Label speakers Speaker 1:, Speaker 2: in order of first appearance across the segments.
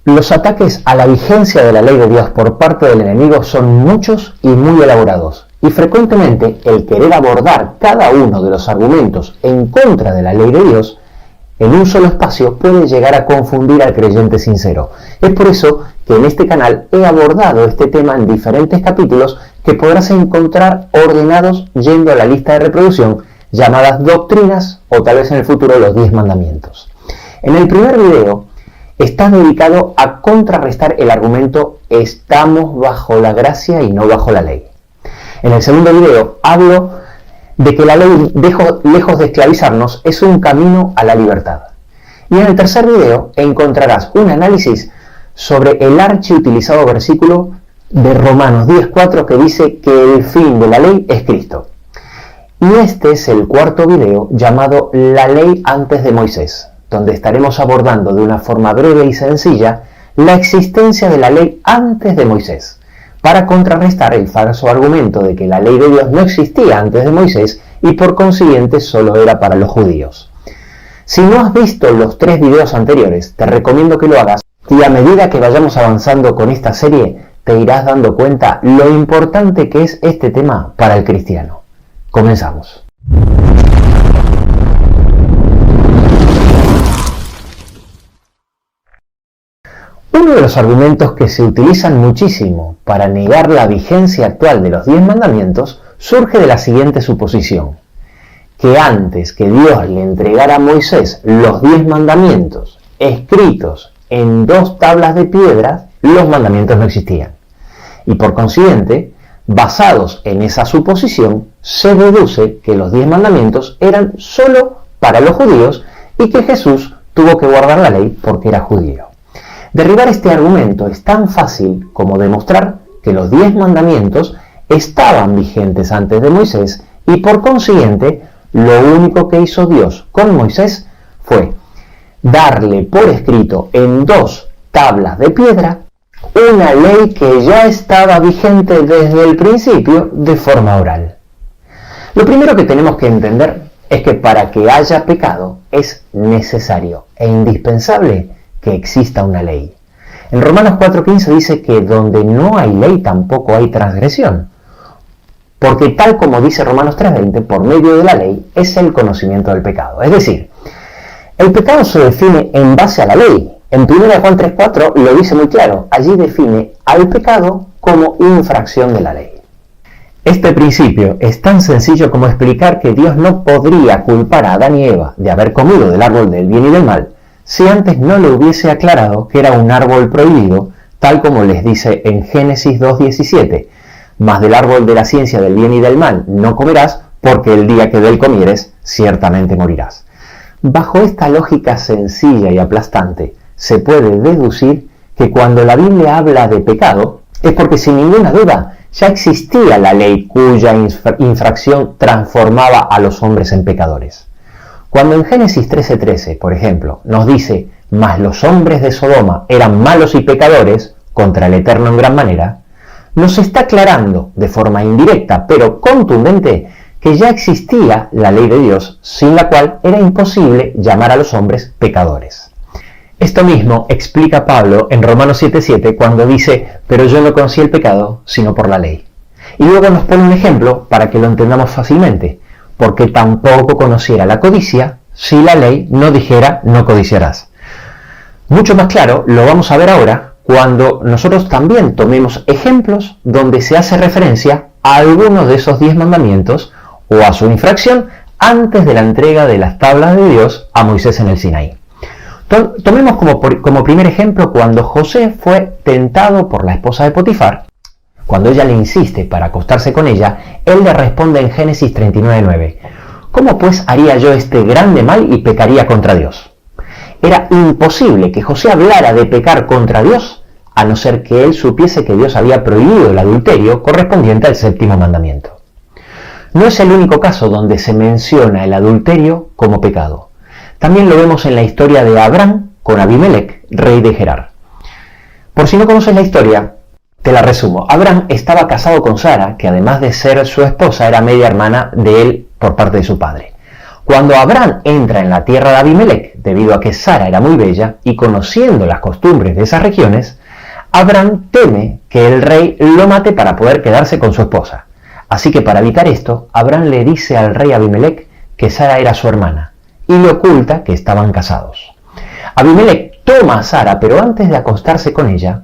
Speaker 1: Los ataques a la vigencia de la ley de Dios por parte del enemigo son muchos y muy elaborados, y frecuentemente el querer abordar cada uno de los argumentos en contra de la ley de Dios en un solo espacio puede llegar a confundir al creyente sincero. Es por eso que en este canal he abordado este tema en diferentes capítulos que podrás encontrar ordenados yendo a la lista de reproducción llamadas doctrinas o tal vez en el futuro los 10 mandamientos. En el primer video está dedicado a contrarrestar el argumento estamos bajo la gracia y no bajo la ley. En el segundo video hablo de que la ley, lejos de esclavizarnos, es un camino a la libertad. Y en el tercer video encontrarás un análisis sobre el archiutilizado versículo de Romanos 10:4 que dice que el fin de la ley es Cristo. Y este es el cuarto video llamado La ley antes de Moisés, donde estaremos abordando de una forma breve y sencilla la existencia de la ley antes de Moisés, para contrarrestar el falso argumento de que la ley de Dios no existía antes de Moisés y por consiguiente solo era para los judíos. Si no has visto los 3 videos anteriores, te recomiendo que lo hagas y a medida que vayamos avanzando con esta serie te irás dando cuenta lo importante que es este tema para el cristiano. Comenzamos. Uno de los argumentos que se utilizan muchísimo para negar la vigencia actual de los 10 mandamientos surge de la siguiente suposición: que antes que Dios le entregara a Moisés los 10 mandamientos escritos en 2 tablas de piedra, los mandamientos no existían. Y por consiguiente, basados en esa suposición, se deduce que los 10 mandamientos eran solo para los judíos y que Jesús tuvo que guardar la ley porque era judío. Derribar este argumento es tan fácil como demostrar que los 10 mandamientos estaban vigentes antes de Moisés y por consiguiente lo único que hizo Dios con Moisés fue darle por escrito en 2 tablas de piedra una ley que ya estaba vigente desde el principio de forma oral. Lo primero que tenemos que entender es que para que haya pecado es necesario e indispensable que exista una ley. En Romanos 4:15 dice que donde no hay ley tampoco hay transgresión, porque tal como dice Romanos 3:20, por medio de la ley es el conocimiento del pecado. Es decir, el pecado se define en base a la ley. En 1 Juan 3:4 lo dice muy claro, allí define al pecado como infracción de la ley. Este principio es tan sencillo como explicar que Dios no podría culpar a Adán y Eva de haber comido del árbol del bien y del mal si antes no le hubiese aclarado que era un árbol prohibido, tal como les dice en Génesis 2:17, mas del árbol de la ciencia del bien y del mal no comerás, porque el día que de él comieres, ciertamente morirás. Bajo esta lógica sencilla y aplastante, se puede deducir que cuando la Biblia habla de pecado, es porque sin ninguna duda ya existía la ley cuya infracción transformaba a los hombres en pecadores. Cuando en Génesis 13:13, por ejemplo, nos dice, mas los hombres de Sodoma eran malos y pecadores contra el Eterno en gran manera, nos está aclarando de forma indirecta pero contundente que ya existía la ley de Dios, sin la cual era imposible llamar a los hombres pecadores. Esto mismo explica Pablo en Romanos 7:7 cuando dice, pero yo no conocí el pecado sino por la ley. Y luego nos pone un ejemplo para que lo entendamos fácilmente, porque tampoco conociera la codicia si la ley no dijera no codiciarás. Mucho más claro lo vamos a ver ahora cuando nosotros también tomemos ejemplos donde se hace referencia a alguno de esos 10 mandamientos o a su infracción antes de la entrega de las tablas de Dios a Moisés en el Sinaí. Tomemos como primer ejemplo cuando José fue tentado por la esposa de Potifar. Cuando ella le insiste para acostarse con ella, él le responde en Génesis 39:9, ¿cómo pues haría yo este grande mal y pecaría contra Dios? Era imposible que José hablara de pecar contra Dios, a no ser que él supiese que Dios había prohibido el adulterio correspondiente al 7º mandamiento. No es el único caso donde se menciona el adulterio como pecado. También lo vemos en la historia de Abraham con Abimelech, rey de Gerar. Por si no conoces la historia, te la resumo. Abraham estaba casado con Sara, que además de ser su esposa, era media hermana de él por parte de su padre. Cuando Abraham entra en la tierra de Abimelec, debido a que Sara era muy bella y conociendo las costumbres de esas regiones, Abraham teme que el rey lo mate para poder quedarse con su esposa. Así que para evitar esto, Abraham le dice al rey Abimelec que Sara era su hermana y le oculta que estaban casados. Abimelec toma a Sara, pero antes de acostarse con ella,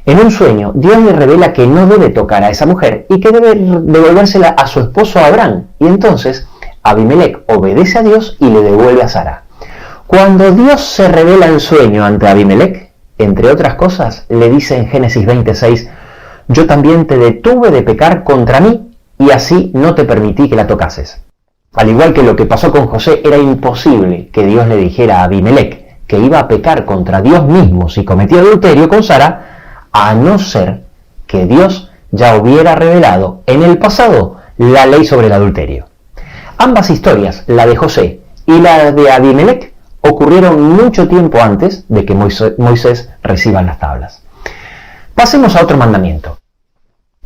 Speaker 1: en un sueño, Dios le revela que no debe tocar a esa mujer y que debe devolvérsela a su esposo Abraham. Y entonces Abimelec obedece a Dios y le devuelve a Sara. Cuando Dios se revela en sueño ante Abimelec, entre otras cosas, le dice en Génesis 26, yo también te detuve de pecar contra mí y así no te permití que la tocases. Al igual que lo que pasó con José, era imposible que Dios le dijera a Abimelec que iba a pecar contra Dios mismo si cometía adulterio con Sara, a no ser que Dios ya hubiera revelado en el pasado la ley sobre el adulterio. Ambas historias, la de José y la de Abimelec, ocurrieron mucho tiempo antes de que Moisés reciba las tablas. Pasemos a otro mandamiento.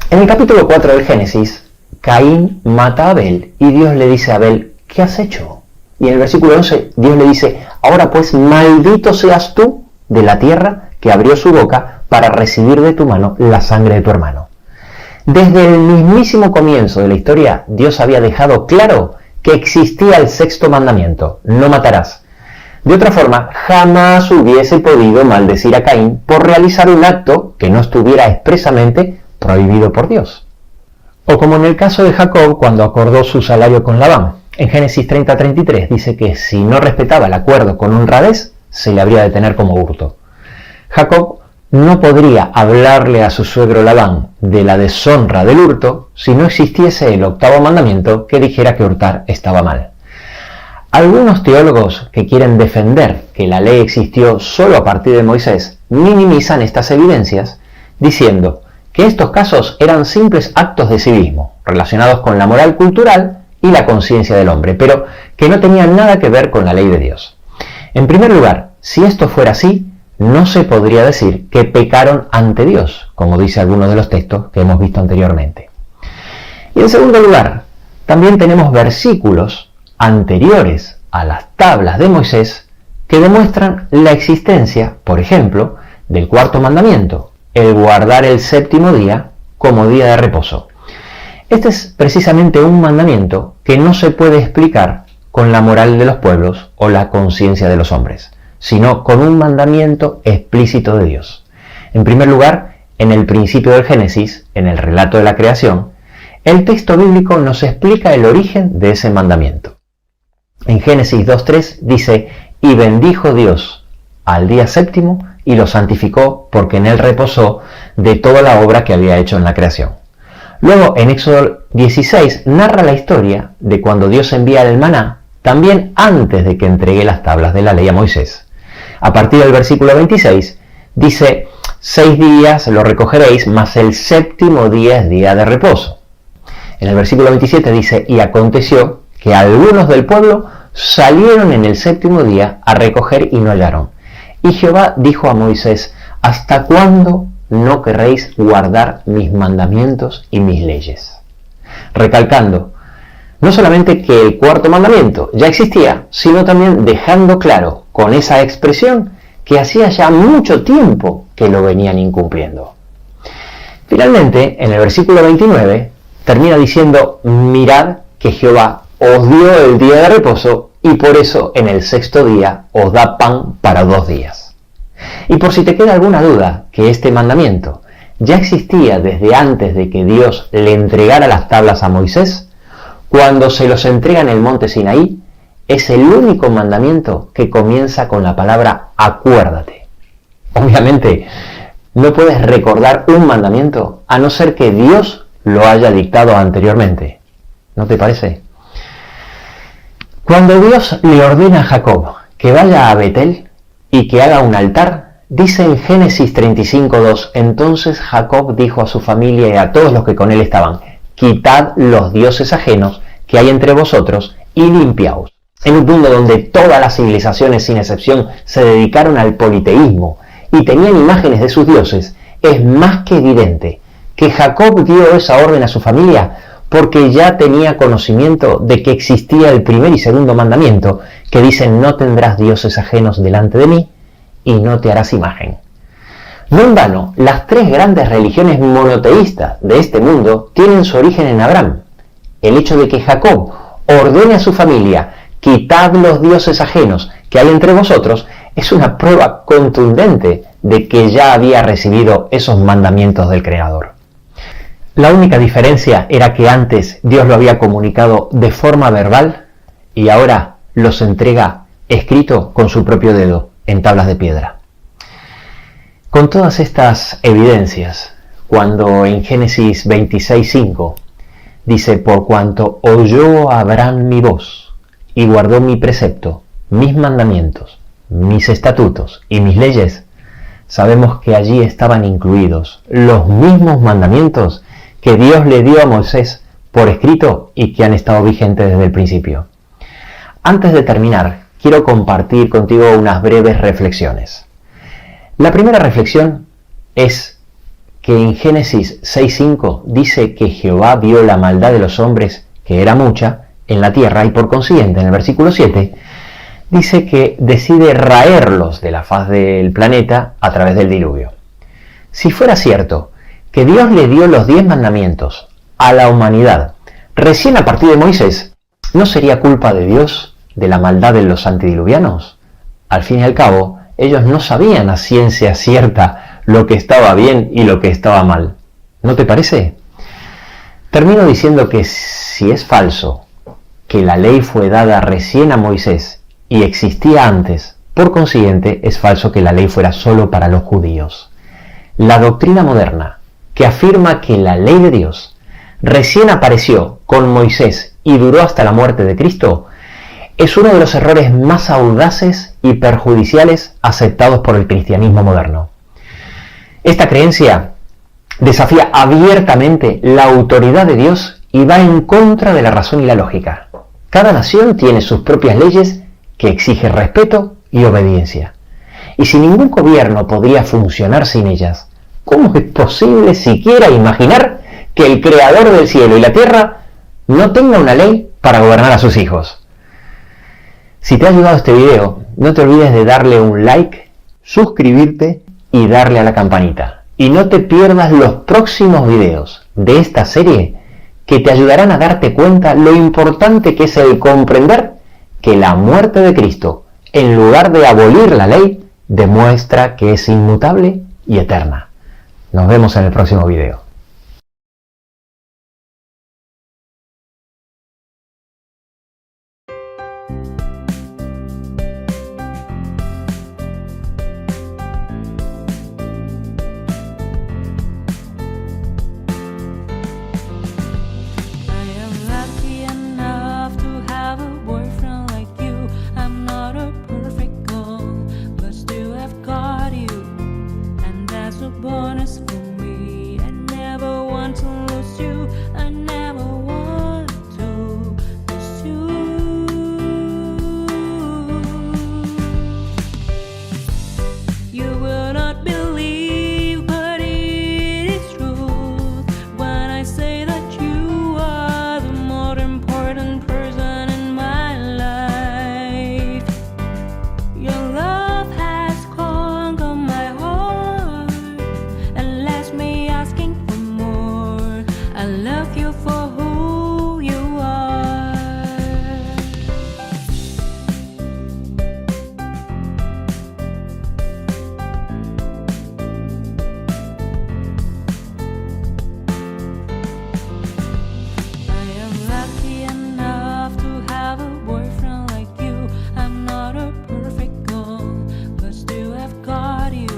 Speaker 1: En el capítulo 4 del Génesis, Caín mata a Abel y Dios le dice a Abel, ¿qué has hecho? Y en el versículo 11 Dios le dice, ahora pues maldito seas tú de la tierra que abrió su boca para recibir de tu mano la sangre de tu hermano. Desde el mismísimo comienzo de la historia, Dios había dejado claro que existía el sexto mandamiento, no matarás. De otra forma, jamás hubiese podido maldecir a Caín por realizar un acto que no estuviera expresamente prohibido por Dios. O como en el caso de Jacob cuando acordó su salario con Labán. En Génesis 30:33 dice que si no respetaba el acuerdo con honradez, se le habría de tener como hurto. Jacob no podría hablarle a su suegro Labán de la deshonra del hurto si no existiese el octavo mandamiento que dijera que hurtar estaba mal. Algunos teólogos que quieren defender que la ley existió solo a partir de Moisés minimizan estas evidencias diciendo que estos casos eran simples actos de civismo relacionados con la moral cultural y la conciencia del hombre, pero que no tenían nada que ver con la ley de Dios. En primer lugar, si esto fuera así, no se podría decir que pecaron ante Dios, como dice algunos de los textos que hemos visto anteriormente. Y en segundo lugar, también tenemos versículos anteriores a las tablas de Moisés que demuestran la existencia, por ejemplo, del cuarto mandamiento, el guardar el séptimo día como día de reposo. Este es precisamente un mandamiento que no se puede explicar con la moral de los pueblos o la conciencia de los hombres, sino con un mandamiento explícito de Dios. En primer lugar, en el principio del Génesis, en el relato de la creación, el texto bíblico nos explica el origen de ese mandamiento. En Génesis 2:3 dice, y bendijo Dios al día séptimo y lo santificó porque en él reposó de toda la obra que había hecho en la creación. Luego, en Éxodo 16, narra la historia de cuando Dios envía el maná, también antes de que entregue las tablas de la ley a Moisés. A partir del versículo 26, dice, 6 días lo recogeréis, mas el séptimo día es día de reposo. En el versículo 27 dice, y aconteció que algunos del pueblo salieron en el séptimo día a recoger y no hallaron. Y Jehová dijo a Moisés, ¿hasta cuándo no querréis guardar mis mandamientos y mis leyes? Recalcando, no solamente que el cuarto mandamiento ya existía, sino también dejando claro con esa expresión que hacía ya mucho tiempo que lo venían incumpliendo. Finalmente, en el versículo 29, termina diciendo, mirad que Jehová os dio el día de reposo y por eso en el sexto día os da pan para 2 días. Y por si te queda alguna duda que este mandamiento ya existía desde antes de que Dios le entregara las tablas a Moisés, cuando se los entrega en el monte Sinaí, es el único mandamiento que comienza con la palabra acuérdate. Obviamente, no puedes recordar un mandamiento a no ser que Dios lo haya dictado anteriormente. ¿No te parece? Cuando Dios le ordena a Jacob que vaya a Betel y que haga un altar, dice en Génesis 35:2, entonces Jacob dijo a su familia y a todos los que con él estaban, quitad los dioses ajenos que hay entre vosotros y limpiaos. En un mundo donde todas las civilizaciones sin excepción se dedicaron al politeísmo y tenían imágenes de sus dioses, es más que evidente que Jacob dio esa orden a su familia porque ya tenía conocimiento de que existía el primer y segundo mandamiento, que dicen: no tendrás dioses ajenos delante de mí y no te harás imagen. No en vano, las tres grandes religiones monoteístas de este mundo tienen su origen en Abraham. El hecho de que Jacob ordene a su familia: quitad los dioses ajenos que hay entre vosotros, es una prueba contundente de que ya había recibido esos mandamientos del Creador. La única diferencia era que antes Dios lo había comunicado de forma verbal y ahora los entrega escrito con su propio dedo en tablas de piedra. Con todas estas evidencias, cuando en Génesis 26:5 dice: por cuanto oyó Abraham mi voz y guardó mi precepto, mis mandamientos, mis estatutos y mis leyes, sabemos que allí estaban incluidos los mismos mandamientos que Dios le dio a Moisés por escrito y que han estado vigentes desde el principio. Antes de terminar, quiero compartir contigo unas breves reflexiones. La primera reflexión es que en Génesis 6:5 dice que Jehová vio la maldad de los hombres, que era mucha, en la tierra, y por consiguiente en el versículo 7 dice que decide raerlos de la faz del planeta a través del diluvio. Si fuera cierto que Dios le dio los 10 mandamientos a la humanidad recién a partir de Moisés, ¿no sería culpa de Dios de la maldad de los antediluvianos? Al fin y al cabo, ellos no sabían a ciencia cierta lo que estaba bien y lo que estaba mal. ¿No te parece? Termino diciendo que si es falso que la ley fue dada recién a Moisés y existía antes, por consiguiente es falso que la ley fuera solo para los judíos. La doctrina moderna, que afirma que la ley de Dios recién apareció con Moisés y duró hasta la muerte de Cristo, es uno de los errores más audaces y perjudiciales aceptados por el cristianismo moderno. Esta creencia desafía abiertamente la autoridad de Dios y va en contra de la razón y la lógica. Cada nación tiene sus propias leyes que exigen respeto y obediencia. Y si ningún gobierno podría funcionar sin ellas, ¿cómo es posible siquiera imaginar que el Creador del cielo y la tierra no tenga una ley para gobernar a sus hijos? Si te ha ayudado este video, no te olvides de darle un like, suscribirte y darle a la campanita. Y no te pierdas los próximos videos de esta serie que te ayudarán a darte cuenta lo importante que es el comprender que la muerte de Cristo, en lugar de abolir la ley, demuestra que es inmutable y eterna. Nos vemos en el próximo video.
Speaker 2: Bonus for me. I never want to lose you. I never want to lose you. You will not believe, but it is true when I say that you are the more important person in my life. Your love has conquered my heart and left me asking for more. I love you for who you are. I am lucky enough to have a boyfriend like you. I'm not a perfect girl, but still I've got you,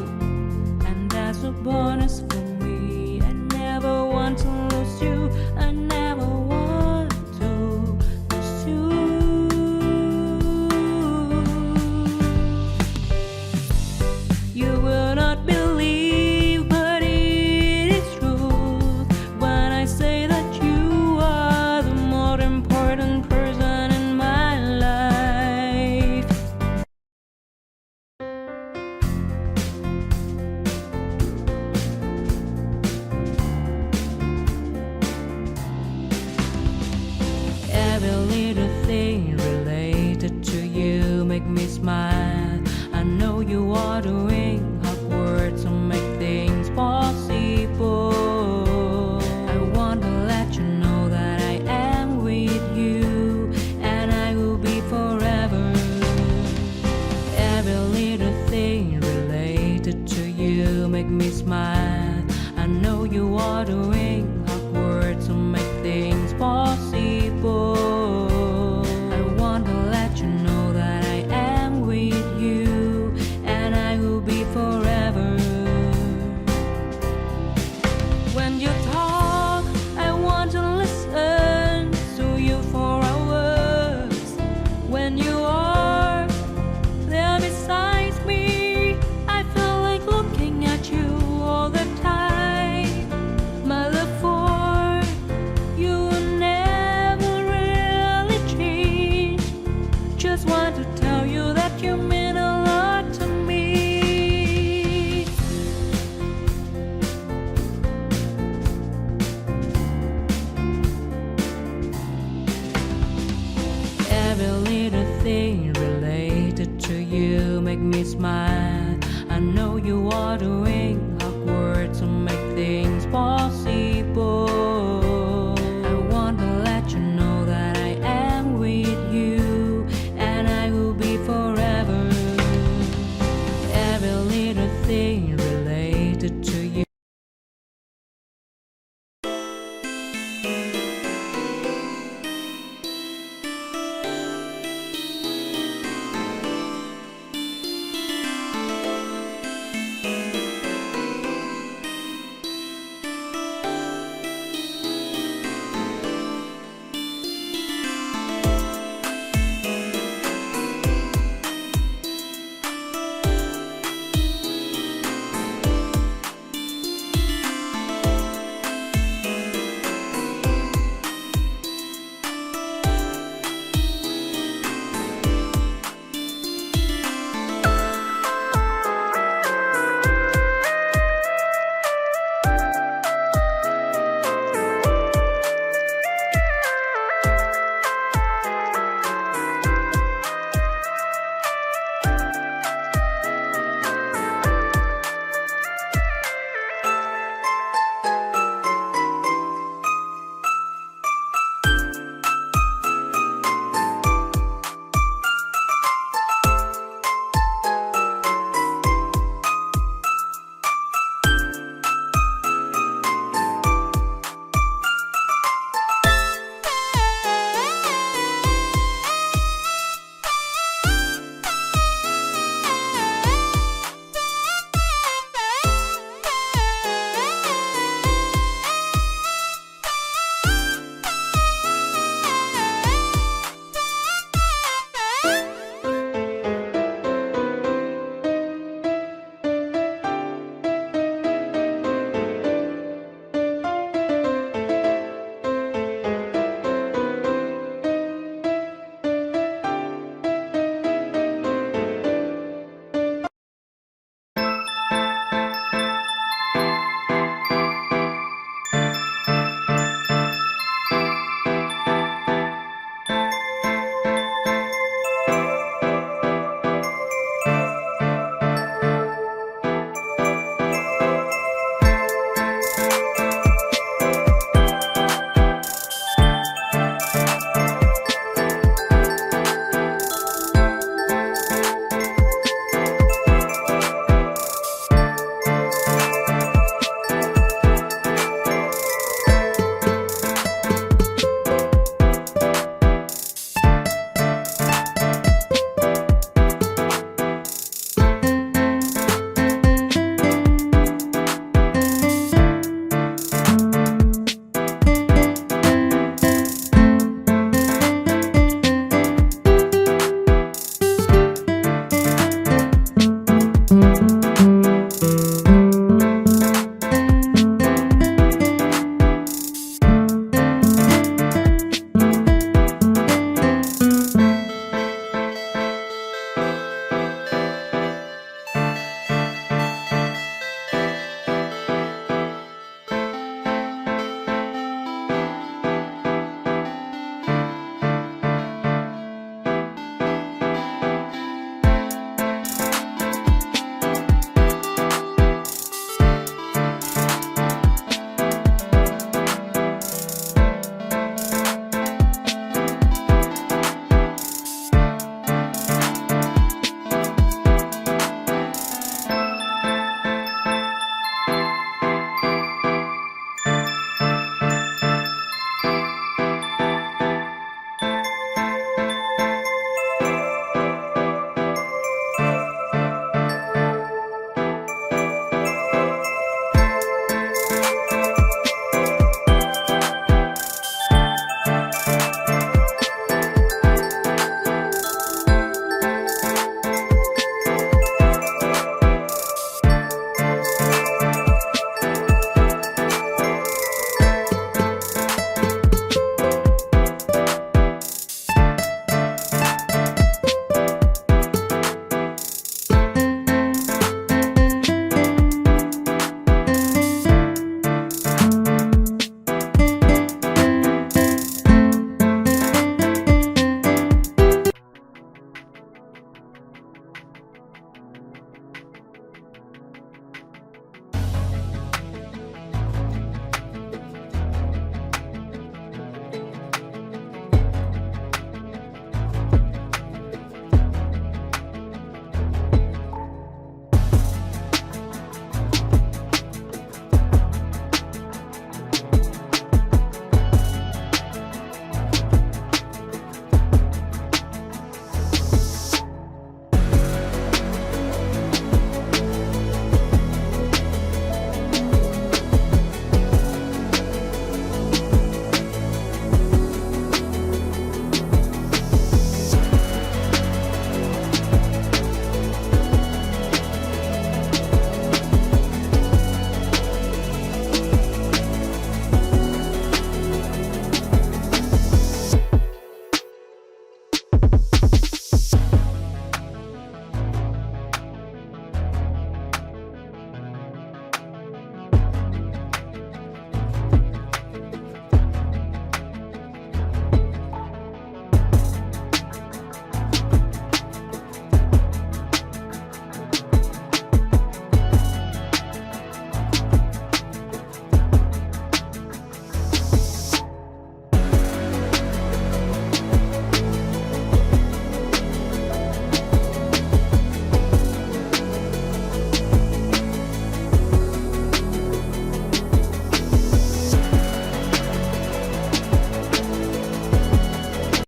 Speaker 2: and that's a bonus for me. I never want to lose you. I never want to lose you. You will not believe, but it is true when I say that you are the more important person in my life. smile. I know you are doing hard work to make things possible. I want to let you know that I am with you, and I will be forever. When you talk, I want to listen to you for hours. When you are there beside me, I feel like looking at you all the time. My love for you will never really change. Just want to tell you that you mean a lot to me. Every little thing related to you make me smile. I know you are doing